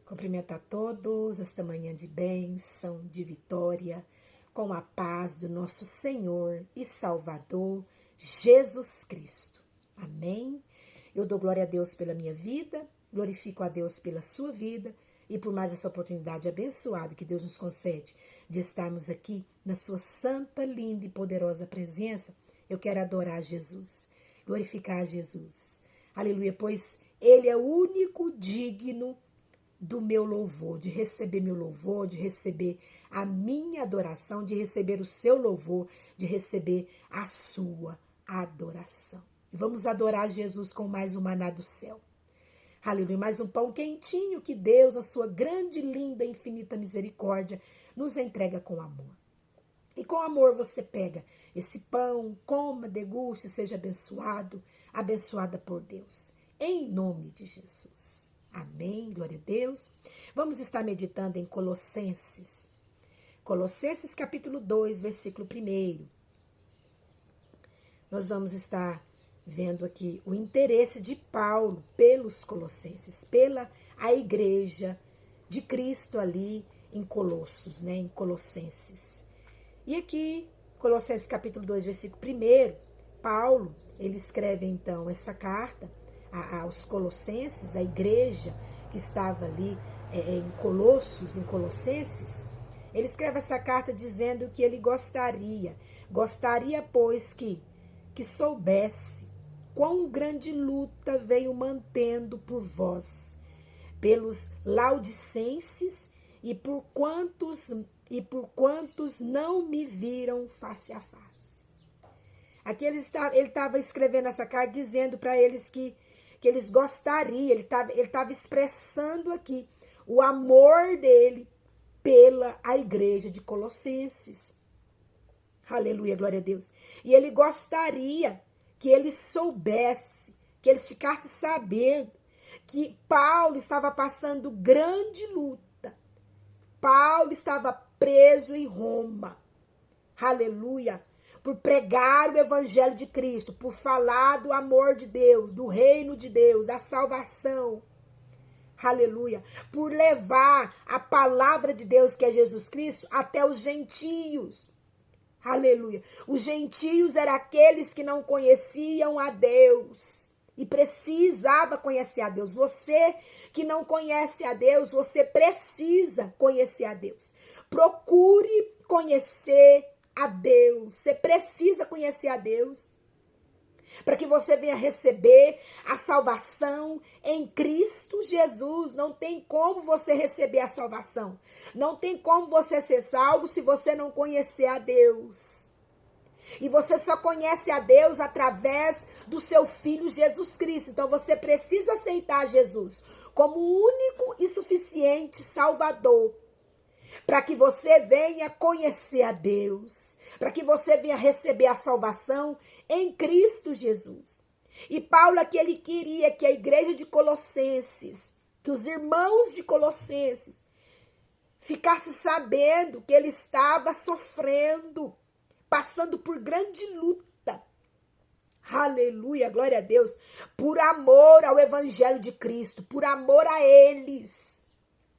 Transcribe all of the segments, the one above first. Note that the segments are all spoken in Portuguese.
Cumprimento a todos esta manhã de bênção, de vitória, com a paz do nosso Senhor e Salvador, Jesus Cristo. Amém? Eu dou glória a Deus pela minha vida, glorifico a Deus pela sua vida e por mais essa oportunidade abençoada que Deus nos concede de estarmos aqui na sua santa, linda e poderosa presença. Eu quero adorar Jesus, glorificar Jesus. Aleluia, pois Ele é o único digno do meu louvor, de receber meu louvor, de receber a minha adoração, de receber o seu louvor, de receber a sua adoração. E vamos adorar Jesus com mais um maná do céu. Aleluia, mais um pão quentinho que Deus, a sua grande, linda, infinita misericórdia, nos entrega com amor. E com amor você pega esse pão, coma, deguste, seja abençoado, abençoada por Deus. Em nome de Jesus. Amém, glória a Deus. Vamos estar meditando em Colossenses. Colossenses capítulo 2, versículo 1. Nós vamos estar vendo aqui o interesse de Paulo pelos colossenses, pela a igreja de Cristo ali em Colossos, né, em Colossenses. E aqui, Colossenses capítulo 2, versículo 1, Paulo, ele escreve então essa carta aos colossenses, a igreja que estava ali em Colossos, em Colossenses. Ele escreve essa carta dizendo que ele gostaria, pois, que soubesse quão grande luta veio mantendo por vós, pelos laudicenses e por quantos não me viram face a face. Aqui ele estava escrevendo essa carta dizendo para eles que eles gostariam, ele estava expressando aqui o amor dele pela a igreja de Colossenses. Aleluia, glória a Deus. E ele gostaria que eles soubessem, que eles ficassem sabendo que Paulo estava passando grande luta. Paulo estava preso em Roma. Aleluia. Por pregar o evangelho de Cristo, por falar do amor de Deus, do reino de Deus, da salvação. Aleluia. Por levar a palavra de Deus, que é Jesus Cristo, até os gentios. Aleluia. Os gentios eram aqueles que não conheciam a Deus e precisava conhecer a Deus. Você que não conhece a Deus, você precisa conhecer a Deus. Procure conhecer a Deus. Você precisa conhecer a Deus para que você venha receber a salvação em Cristo Jesus. Não tem como você receber a salvação. Não tem como você ser salvo se você não conhecer a Deus. E você só conhece a Deus através do seu Filho Jesus Cristo. Então você precisa aceitar Jesus como o único e suficiente Salvador, para que você venha conhecer a Deus, para que você venha receber a salvação em Cristo Jesus. E Paulo aqui, ele queria que a igreja de Colossenses, que os irmãos de Colossenses, ficassem sabendo que ele estava sofrendo, passando por grande luta. Aleluia, glória a Deus, por amor ao evangelho de Cristo, por amor a eles.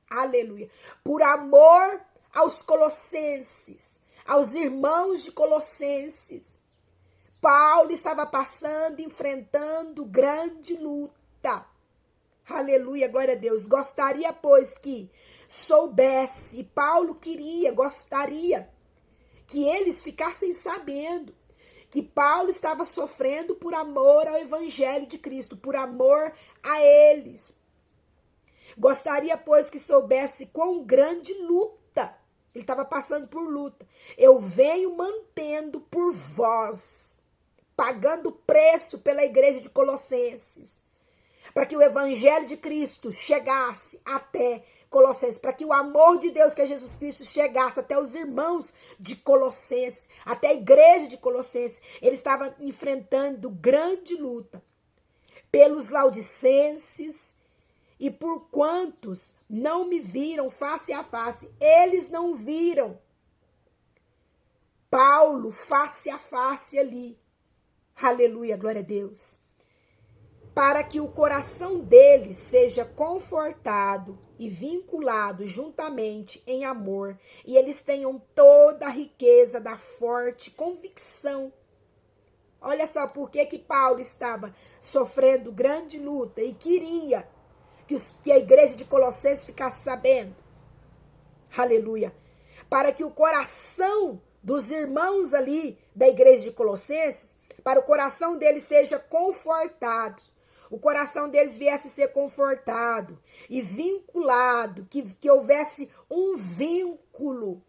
Aleluia. Por amor aos colossenses, aos irmãos de Colossenses. Paulo estava passando, enfrentando grande luta. Aleluia, glória a Deus. Gostaria, pois, que soubesse, e Paulo gostaria que eles ficassem sabendo que Paulo estava sofrendo por amor ao evangelho de Cristo, por amor a eles. Gostaria, pois, que soubesse quão grande luta. Ele estava passando por luta. Eu venho mantendo por vós, pagando preço pela igreja de Colossenses, para que o evangelho de Cristo chegasse até Colossenses, para que o amor de Deus, que é Jesus Cristo, chegasse até os irmãos de Colossenses, até a igreja de Colossenses. Ele estava enfrentando grande luta pelos laudicenses, e por quantos não me viram face a face. Eles não viram Paulo face a face ali. Aleluia, glória a Deus. para que o coração deles seja confortado e vinculado juntamente em amor, e eles tenham toda a riqueza da forte convicção. Olha só por que Paulo estava sofrendo grande luta e queria que a igreja de Colossenses ficasse sabendo. Aleluia. Para que o coração dos irmãos ali da igreja de Colossenses, para o coração deles seja confortado. O coração deles viesse a ser confortado e vinculado, que houvesse um vínculo.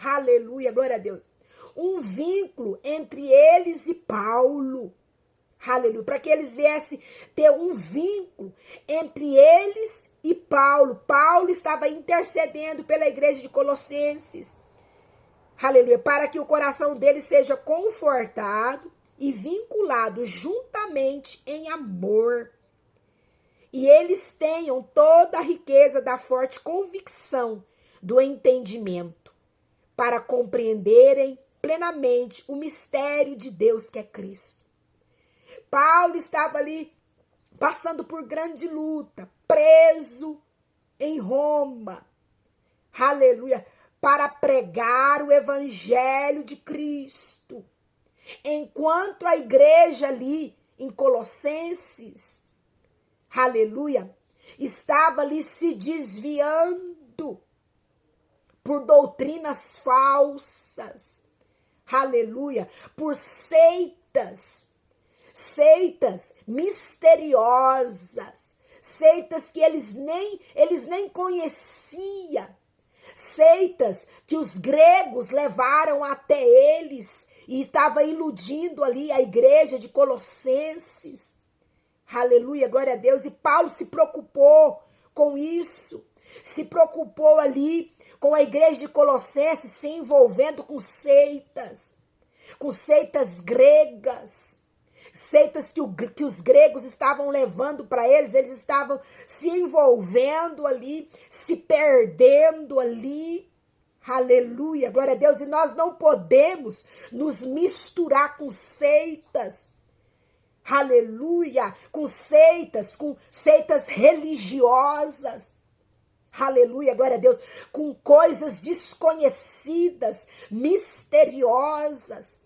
Aleluia, glória a Deus. Um vínculo entre eles e Paulo. Aleluia, para que eles viessem ter um vínculo entre eles e Paulo. Paulo estava intercedendo pela igreja de Colossenses. Aleluia, para que o coração deles seja confortado e vinculado juntamente em amor. E eles tenham toda a riqueza da forte convicção do entendimento, para compreenderem plenamente o mistério de Deus que é Cristo. Paulo estava ali passando por grande luta, preso em Roma. Aleluia, para pregar o evangelho de Cristo. Enquanto a igreja ali em Colossenses, aleluia, estava ali se desviando por doutrinas falsas, aleluia, por seitas misteriosas, seitas que eles nem conheciam, seitas que os gregos levaram até eles e estava iludindo ali a igreja de Colossenses. Aleluia, glória a Deus. E Paulo se preocupou com isso, se preocupou ali com a igreja de Colossenses se envolvendo com seitas gregas, seitas que os gregos estavam levando para eles estavam se envolvendo ali, se perdendo ali. Aleluia, glória a Deus. E nós não podemos nos misturar com seitas. Aleluia, com seitas religiosas. Aleluia, glória a Deus, com coisas desconhecidas, misteriosas,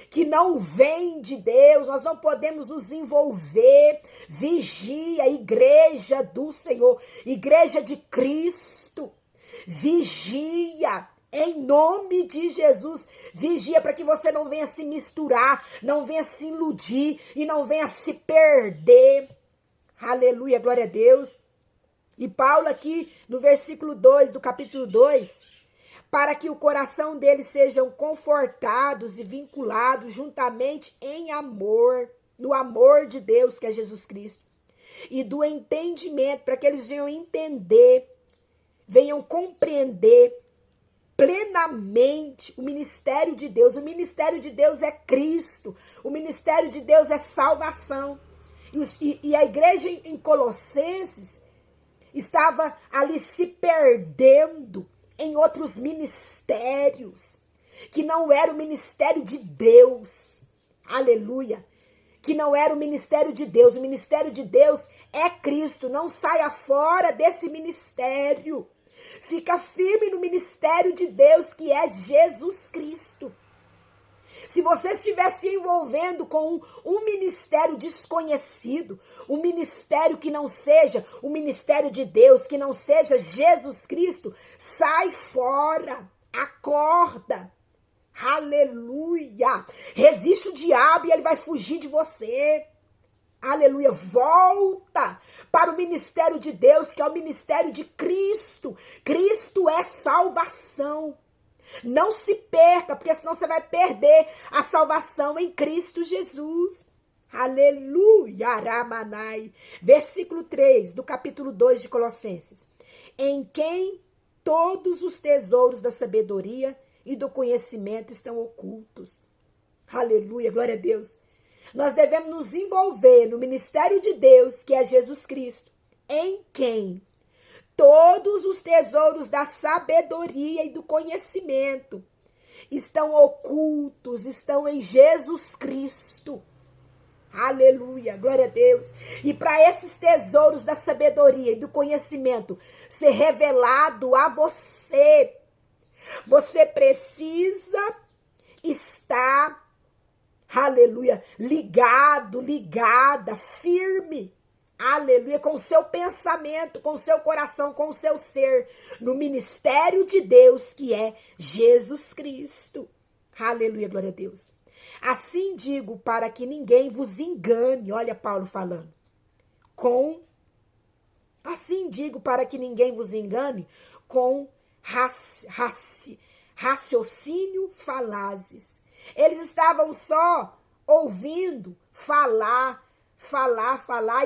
que não vêm de Deus. Nós não podemos nos envolver. Vigia, igreja do Senhor, igreja de Cristo, vigia, em nome de Jesus, vigia para que você não venha se misturar, não venha se iludir e não venha se perder. Aleluia, glória a Deus. E Paulo aqui no versículo 2 do capítulo 2, para que o coração deles sejam confortados e vinculados juntamente em amor, no amor de Deus que é Jesus Cristo, e do entendimento, para que eles venham entender, venham compreender plenamente o ministério de Deus. O ministério de Deus é Cristo, o ministério de Deus é salvação. E a igreja em Colossenses estava ali se perdendo em outros ministérios, que não era o ministério de Deus. Aleluia. Que não era o ministério de Deus. O ministério de Deus é Cristo. Não saia fora desse ministério. Fica firme no ministério de Deus, que é Jesus Cristo. Se você estiver se envolvendo com um ministério desconhecido, um ministério que não seja o ministério de Deus, que não seja Jesus Cristo, sai fora, acorda. Aleluia. Resiste o diabo e ele vai fugir de você. Aleluia, volta para o ministério de Deus, que é o ministério de Cristo. Cristo é salvação. Não se perca, porque senão você vai perder a salvação em Cristo Jesus. Aleluia, Aramanai. Versículo 3 do capítulo 2 de Colossenses. Em quem todos os tesouros da sabedoria e do conhecimento estão ocultos. Aleluia, glória a Deus. Nós devemos nos envolver no ministério de Deus, que é Jesus Cristo, em quem todos os tesouros da sabedoria e do conhecimento estão ocultos, estão em Jesus Cristo. Aleluia, glória a Deus. E para esses tesouros da sabedoria e do conhecimento ser revelado a você, você precisa estar, aleluia, ligado, ligada, firme, aleluia, com o seu pensamento, com o seu coração, com o seu ser, no ministério de Deus que é Jesus Cristo. Aleluia, glória a Deus. Assim digo, para que ninguém vos engane, olha Paulo falando, assim digo, para que ninguém vos engane, com raciocínio falazes. Eles estavam só ouvindo falar,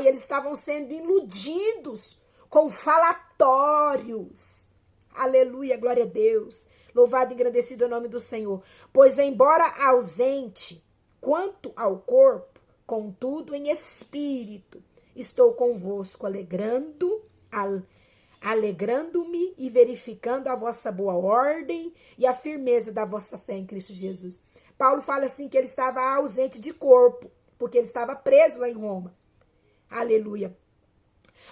e eles estavam sendo iludidos com falatórios. Aleluia, glória a Deus. Louvado e engrandecido é o nome do Senhor. Pois embora ausente quanto ao corpo, contudo em espírito, estou convosco, alegrando-me e verificando a vossa boa ordem e a firmeza da vossa fé em Cristo Jesus. Paulo fala assim que ele estava ausente de corpo, porque ele estava preso lá em Roma. Aleluia.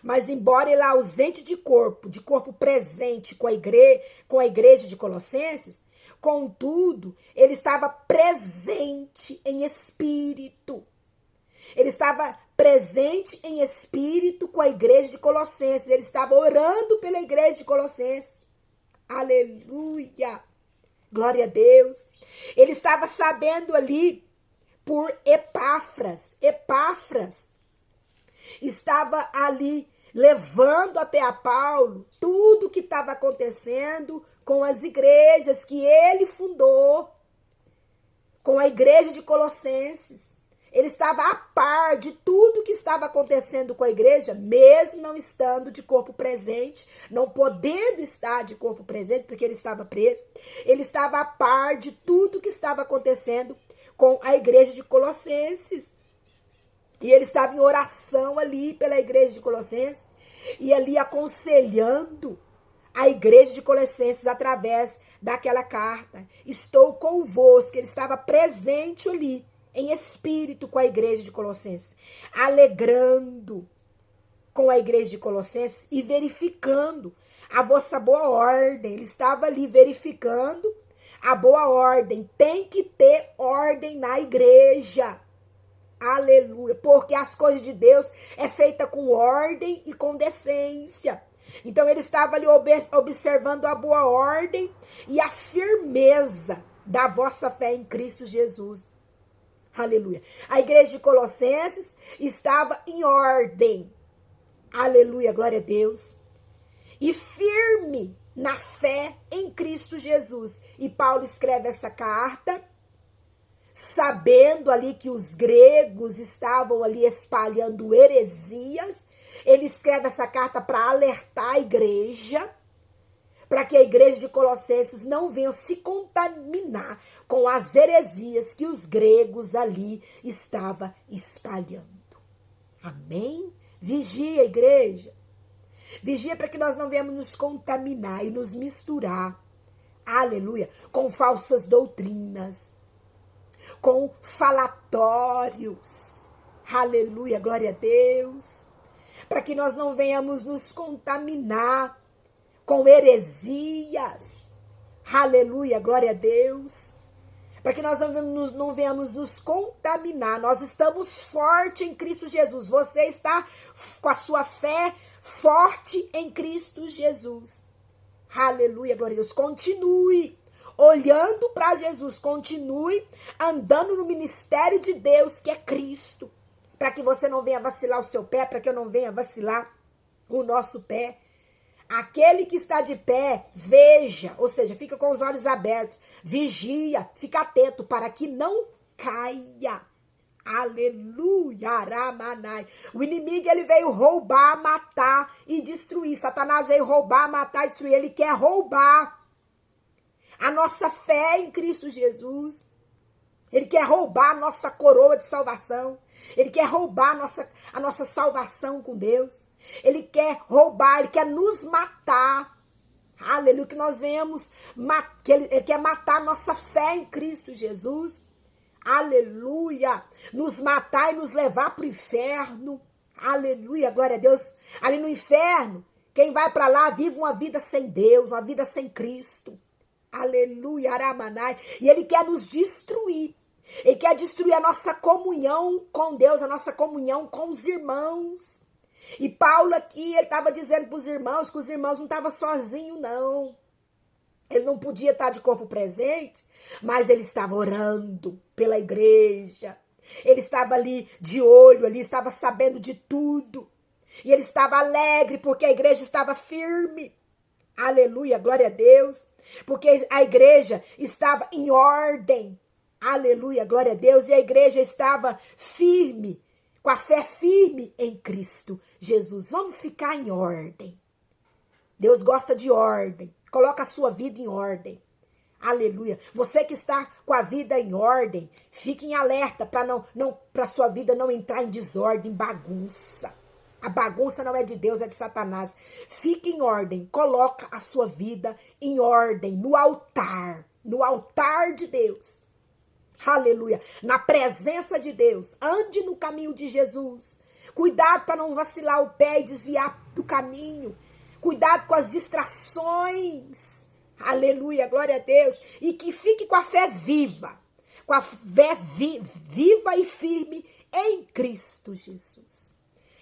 Mas embora ele ausente de corpo presente com a igreja de Colossenses, contudo, ele estava presente em espírito. Ele estava presente em espírito com a igreja de Colossenses. Ele estava orando pela igreja de Colossenses. Aleluia! Glória a Deus. Ele estava sabendo ali por Epáfras. Epáfras estava ali levando até a Paulo tudo que estava acontecendo com as igrejas que ele fundou, com a igreja de Colossenses. Ele estava a par de tudo que estava acontecendo com a igreja, mesmo não estando de corpo presente, não podendo estar de corpo presente, porque ele estava preso. Ele estava a par de tudo que estava acontecendo com a igreja de Colossenses. E ele estava em oração ali pela igreja de Colossenses e ali aconselhando a igreja de Colossenses através daquela carta. Estou convosco. Ele estava presente ali em espírito com a igreja de Colossenses, alegrando com a igreja de Colossenses e verificando a vossa boa ordem. Ele estava ali verificando a boa ordem. Tem que ter ordem na igreja. Aleluia, porque as coisas de Deus é feita com ordem e com decência. Então ele estava ali observando a boa ordem e a firmeza da vossa fé em Cristo Jesus. Aleluia. A igreja de Colossenses estava em ordem. Aleluia, glória a Deus. E firme na fé em Cristo Jesus. E Paulo escreve essa carta sabendo ali que os gregos estavam ali espalhando heresias. Ele escreve essa carta para alertar a igreja, para que a igreja de Colossenses não venha se contaminar com as heresias que os gregos ali estavam espalhando. Amém? Vigia, igreja. Vigia para que nós não venhamos nos contaminar e nos misturar, aleluia, com falsas doutrinas, com falatórios, aleluia, glória a Deus, para que nós não venhamos nos contaminar com heresias, aleluia, glória a Deus, para que nós não venhamos nos contaminar. Nós estamos fortes em Cristo Jesus. Você está com a sua fé forte em Cristo Jesus, aleluia, glória a Deus. Continue olhando para Jesus, continue andando no ministério de Deus, que é Cristo, para que você não venha vacilar o seu pé, para que eu não venha vacilar o nosso pé. Aquele que está de pé, veja, ou seja, fica com os olhos abertos, vigia, fica atento para que não caia. Aleluia, aramanai. O inimigo, ele veio roubar, matar e destruir. Satanás veio roubar, matar e destruir. Ele quer roubar a nossa fé em Cristo Jesus. Ele quer roubar a nossa coroa de salvação. Ele quer roubar a nossa salvação com Deus. Ele quer roubar, ele quer nos matar. Aleluia, que nós venhamos, ele quer matar a nossa fé em Cristo Jesus. aleluia, nos matar e nos levar para o inferno, aleluia, glória a Deus. Ali no inferno, quem vai para lá vive uma vida sem Deus, uma vida sem Cristo, aleluia, aramanai, e ele quer nos destruir. Ele quer destruir a nossa comunhão com Deus, a nossa comunhão com os irmãos. E Paulo aqui, ele estava dizendo para os irmãos que os irmãos não estavam sozinhos, não. Ele não podia estar de corpo presente, mas ele estava orando pela igreja. Ele estava ali de olho, ali estava sabendo de tudo. E ele estava alegre porque a igreja estava firme. Aleluia, glória a Deus. Porque a igreja estava em ordem. Aleluia, glória a Deus. E a igreja estava firme, com a fé firme em Cristo Jesus. Vamos ficar em ordem. Deus gosta de ordem. Coloca a sua vida em ordem. Aleluia. Você que está com a vida em ordem, fique em alerta para a sua vida não entrar em desordem, em bagunça. A bagunça não é de Deus, é de Satanás. Fique em ordem. Coloca a sua vida em ordem, no altar de Deus. Aleluia. Na presença de Deus. Ande no caminho de Jesus. Cuidado para não vacilar o pé e desviar do caminho. Cuidado com as distrações. Aleluia, glória a Deus. E que fique com a fé viva. Com a fé viva e firme em Cristo Jesus.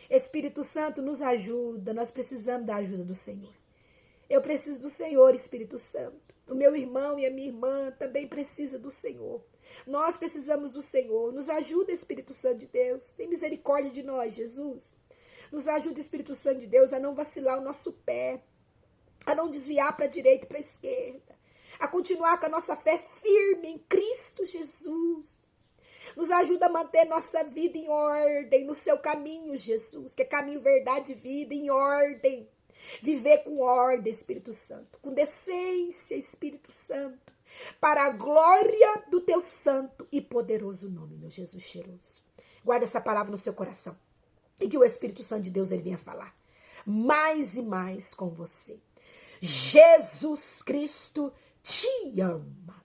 Espírito Santo, nos ajuda. Nós precisamos da ajuda do Senhor. Eu preciso do Senhor, Espírito Santo. O meu irmão e a minha irmã também precisam do Senhor. Nós precisamos do Senhor. Nos ajuda, Espírito Santo de Deus. Tem misericórdia de nós, Jesus. Nos ajuda, Espírito Santo de Deus, a não vacilar o nosso pé, a não desviar para a direita e para a esquerda, a continuar com a nossa fé firme em Cristo Jesus. Nos ajuda a manter nossa vida em ordem, no seu caminho, Jesus, que é caminho, verdade e vida, em ordem. Viver com ordem, Espírito Santo, com decência, Espírito Santo, para a glória do teu santo e poderoso nome, meu Jesus cheiroso. Guarda essa palavra no seu coração. E que o Espírito Santo de Deus ele venha falar mais e mais com você. Jesus Cristo te ama.